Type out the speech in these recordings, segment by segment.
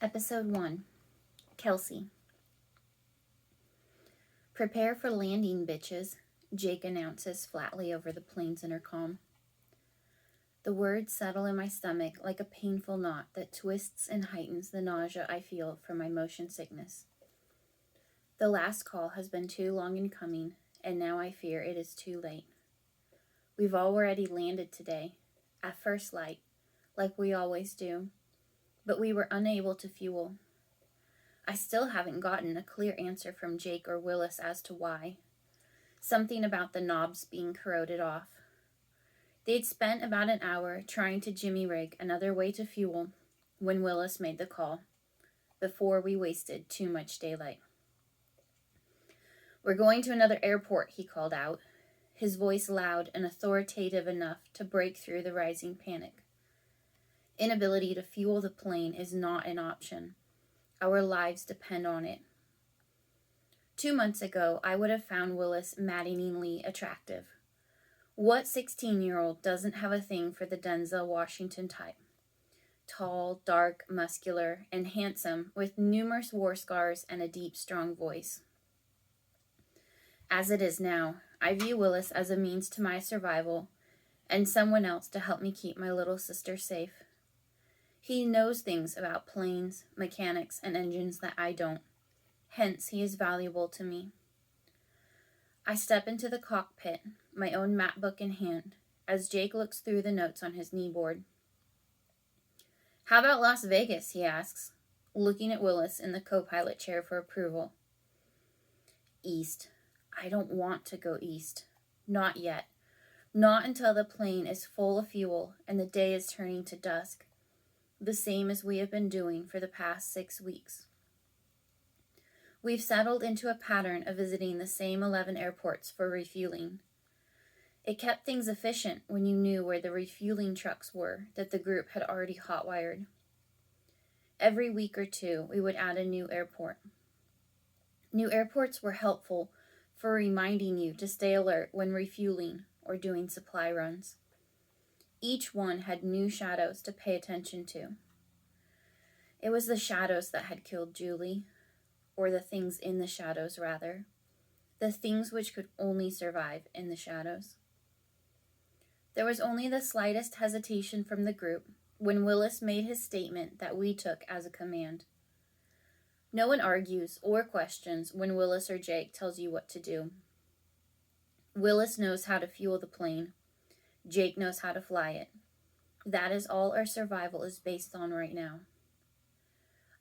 Episode 1. Kelsey. Prepare for landing, bitches, Jake announces flatly over the plane's intercom. The words settle in my stomach like a painful knot that twists and heightens the nausea I feel from my motion sickness. The last call has been too long in coming, and now I fear it is too late. We've already landed today, at first light, like we always do, but we were unable to fuel. I still haven't gotten a clear answer from Jake or Willis as to why. Something about the knobs being corroded off. They'd spent about an hour trying to jimmy-rig another way to fuel when Willis made the call, before we wasted too much daylight. "We're going to another airport," he called out, his voice loud and authoritative enough to break through the rising panic. Inability to fuel the plane is not an option. Our lives depend on it. 2 months ago, I would have found Willis maddeningly attractive. What 16-year-old doesn't have a thing for the Denzel Washington type? Tall, dark, muscular, and handsome, with numerous war scars and a deep, strong voice. As it is now, I view Willis as a means to my survival and someone else to help me keep my little sister safe. He knows things about planes, mechanics, and engines that I don't. Hence, he is valuable to me. I step into the cockpit, my own map book in hand, as Jake looks through the notes on his kneeboard. "How about Las Vegas?" he asks, looking at Willis in the co-pilot chair for approval. "East. I don't want to go east. Not yet. Not until the plane is full of fuel and the day is turning to dusk. The same as we have been doing for the past 6 weeks. We've settled into a pattern of visiting the same 11 airports for refueling. It kept things efficient when you knew where the refueling trucks were that the group had already hotwired. Every week or two, we would add a new airport. New airports were helpful for reminding you to stay alert when refueling or doing supply runs. Each one had new shadows to pay attention to. It was the shadows that had killed Julie, or the things in the shadows, rather. The things which could only survive in the shadows. There was only the slightest hesitation from the group when Willis made his statement that we took as a command. No one argues or questions when Willis or Jake tells you what to do. Willis knows how to fuel the plane. Jake knows how to fly it. That is all our survival is based on right now.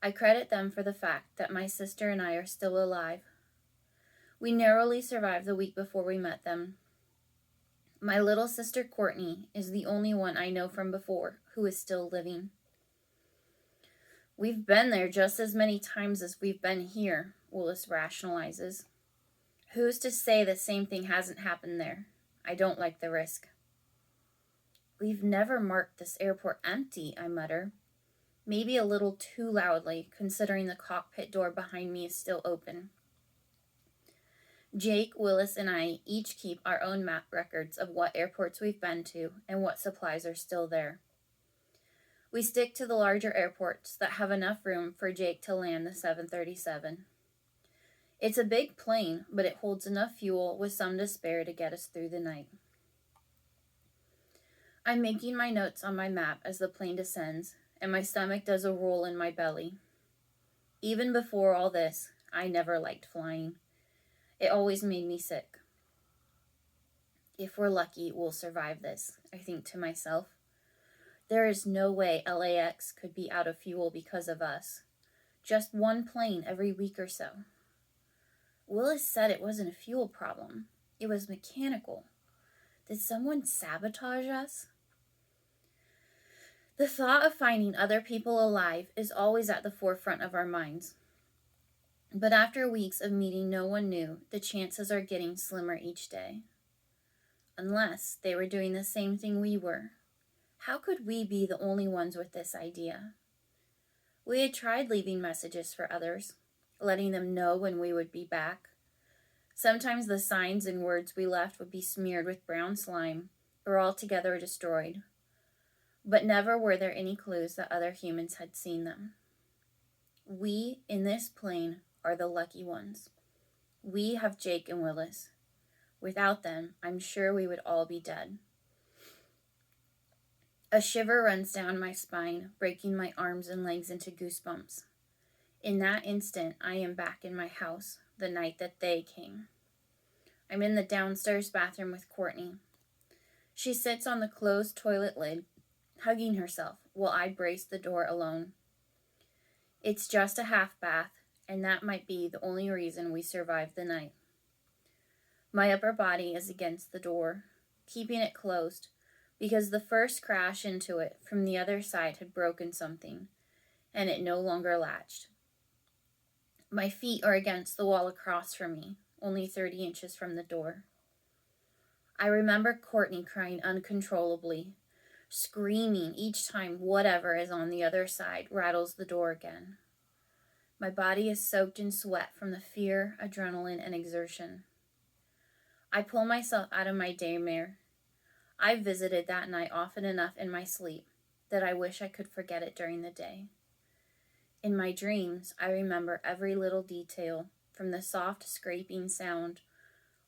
I credit them for the fact that my sister and I are still alive. We narrowly survived the week before we met them. My little sister Courtney is the only one I know from before who is still living. "We've been there just as many times as we've been here," Willis rationalizes. "Who's to say the same thing hasn't happened there? I don't like the risk." "We've never marked this airport empty," I mutter, maybe a little too loudly, considering the cockpit door behind me is still open. Jake, Willis, and I each keep our own map records of what airports we've been to and what supplies are still there. We stick to the larger airports that have enough room for Jake to land the 737. It's a big plane, but it holds enough fuel with some to spare to get us through the night. I'm making my notes on my map as the plane descends, and my stomach does a roll in my belly. Even before all this, I never liked flying. It always made me sick. If we're lucky, we'll survive this, I think to myself. There is no way LAX could be out of fuel because of us. Just one plane every week or so. Willis said it wasn't a fuel problem. It was mechanical. Did someone sabotage us? The thought of finding other people alive is always at the forefront of our minds. But after weeks of meeting no one new, the chances are getting slimmer each day. Unless they were doing the same thing we were. How could we be the only ones with this idea? We had tried leaving messages for others, letting them know when we would be back. Sometimes the signs and words we left would be smeared with brown slime or altogether destroyed. But never were there any clues that other humans had seen them. We in this plane are the lucky ones. We have Jake and Willis. Without them, I'm sure we would all be dead. A shiver runs down my spine, breaking my arms and legs into goosebumps. In that instant, I am back in my house, the night that they came. I'm in the downstairs bathroom with Courtney. She sits on the closed toilet lid, hugging herself, while I brace the door alone. It's just a half bath, and that might be the only reason we survived the night. My upper body is against the door, keeping it closed, because the first crash into it from the other side had broken something, and it no longer latched. My feet are against the wall across from me, only 30 inches from the door. I remember Courtney crying uncontrollably, screaming each time whatever is on the other side rattles the door again. My body is soaked in sweat from the fear, adrenaline, and exertion. I pull myself out of my daymare. I visited that night often enough in my sleep that I wish I could forget it during the day. In my dreams, I remember every little detail, from the soft scraping sound,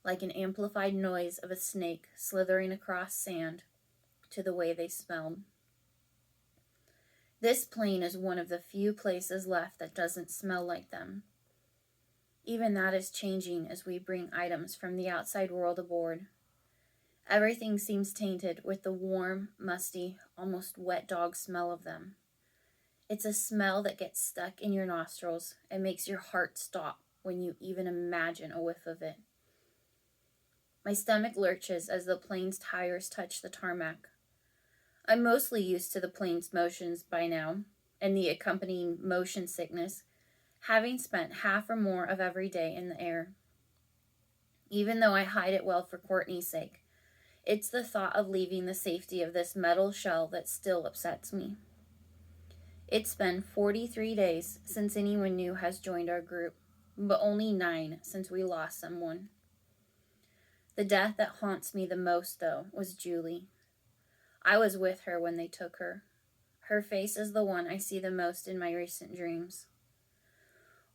like an amplified noise of a snake slithering across sand, to the way they smelled. This plane is one of the few places left that doesn't smell like them. Even that is changing as we bring items from the outside world aboard. Everything seems tainted with the warm, musty, almost wet dog smell of them. It's a smell that gets stuck in your nostrils and makes your heart stop when you even imagine a whiff of it. My stomach lurches as the plane's tires touch the tarmac. I'm mostly used to the plane's motions by now, and the accompanying motion sickness, having spent half or more of every day in the air. Even though I hide it well for Courtney's sake, it's the thought of leaving the safety of this metal shell that still upsets me. It's been 43 days since anyone new has joined our group, but only 9 since we lost someone. The death that haunts me the most, though, was Julie. I was with her when they took her. Her face is the one I see the most in my recent dreams.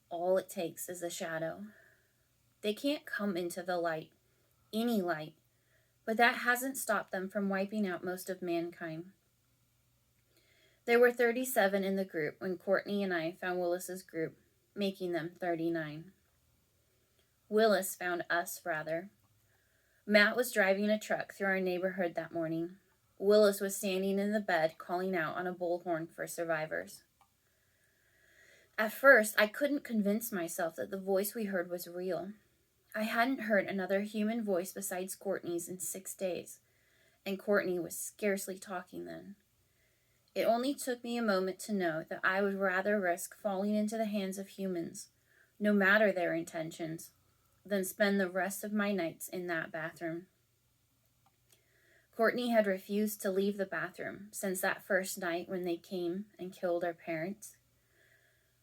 All it takes is a shadow. They can't come into the light, any light, but that hasn't stopped them from wiping out most of mankind. There were 37 in the group when Courtney and I found Willis's group, making them 39. Willis found us, rather. Matt was driving a truck through our neighborhood that morning. Willis was standing in the bed calling out on a bullhorn for survivors. At first, I couldn't convince myself that the voice we heard was real. I hadn't heard another human voice besides Courtney's in 6 days, and Courtney was scarcely talking then. It only took me a moment to know that I would rather risk falling into the hands of humans, no matter their intentions, than spend the rest of my nights in that bathroom. Courtney had refused to leave the bathroom since that first night when they came and killed our parents.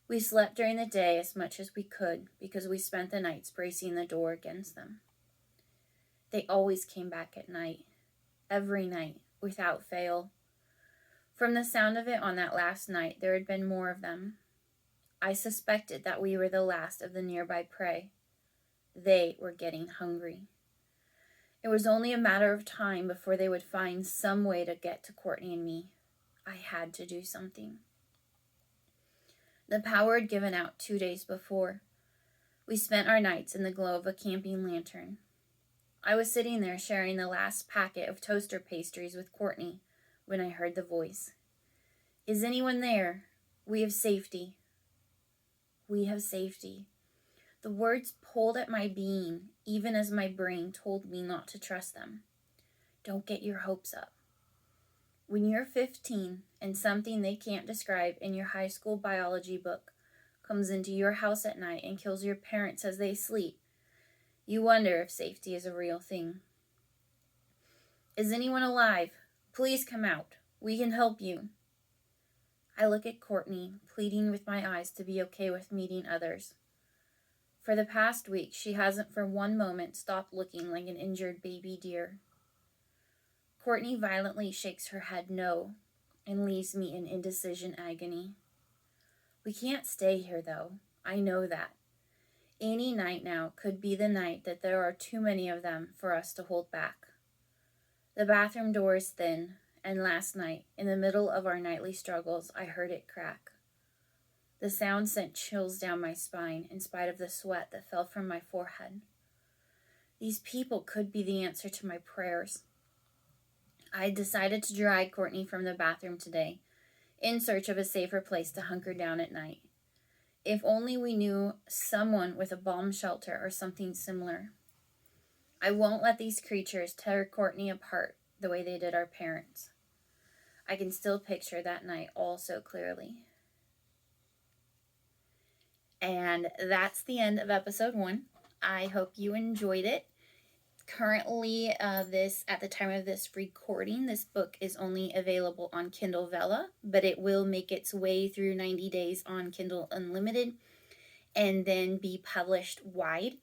We slept during the day as much as we could because we spent the nights bracing the door against them. They always came back at night, every night, without fail. From the sound of it on that last night, there had been more of them. I suspected that we were the last of the nearby prey. They were getting hungry. It was only a matter of time before they would find some way to get to Courtney and me. I had to do something. The power had given out 2 days before. We spent our nights in the glow of a camping lantern. I was sitting there sharing the last packet of toaster pastries with Courtney when I heard the voice. "Is anyone there? We have safety. We have safety." The words pulled at my being, even as my brain told me not to trust them. Don't get your hopes up. When you're 15 and something they can't describe in your high school biology book comes into your house at night and kills your parents as they sleep, you wonder if safety is a real thing. "Is anyone alive? Please come out. We can help you." I look at Courtney, pleading with my eyes to be okay with meeting others. For the past week, she hasn't for one moment stopped looking like an injured baby deer. Courtney violently shakes her head no and leaves me in indecision agony. We can't stay here, though. I know that. Any night now could be the night that there are too many of them for us to hold back. The bathroom door is thin, and last night, in the middle of our nightly struggles, I heard it crack. The sound sent chills down my spine in spite of the sweat that fell from my forehead. These people could be the answer to my prayers. I decided to drag Courtney from the bathroom today, in search of a safer place to hunker down at night. If only we knew someone with a bomb shelter or something similar. I won't let these creatures tear Courtney apart the way they did our parents. I can still picture that night all so clearly. And that's the end of episode 1. I hope you enjoyed it. Currently, at the time of this recording, this book is only available on Kindle Vella, but it will make its way through 90 days on Kindle Unlimited and then be published wide.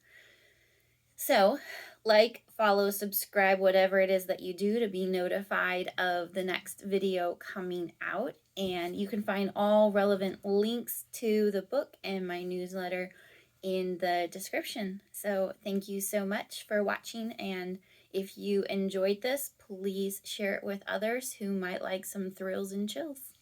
So, like, follow, subscribe, whatever it is that you do to be notified of the next video coming out. And you can find all relevant links to the book and my newsletter in the description. So thank you so much for watching, and if you enjoyed this, please share it with others who might like some thrills and chills.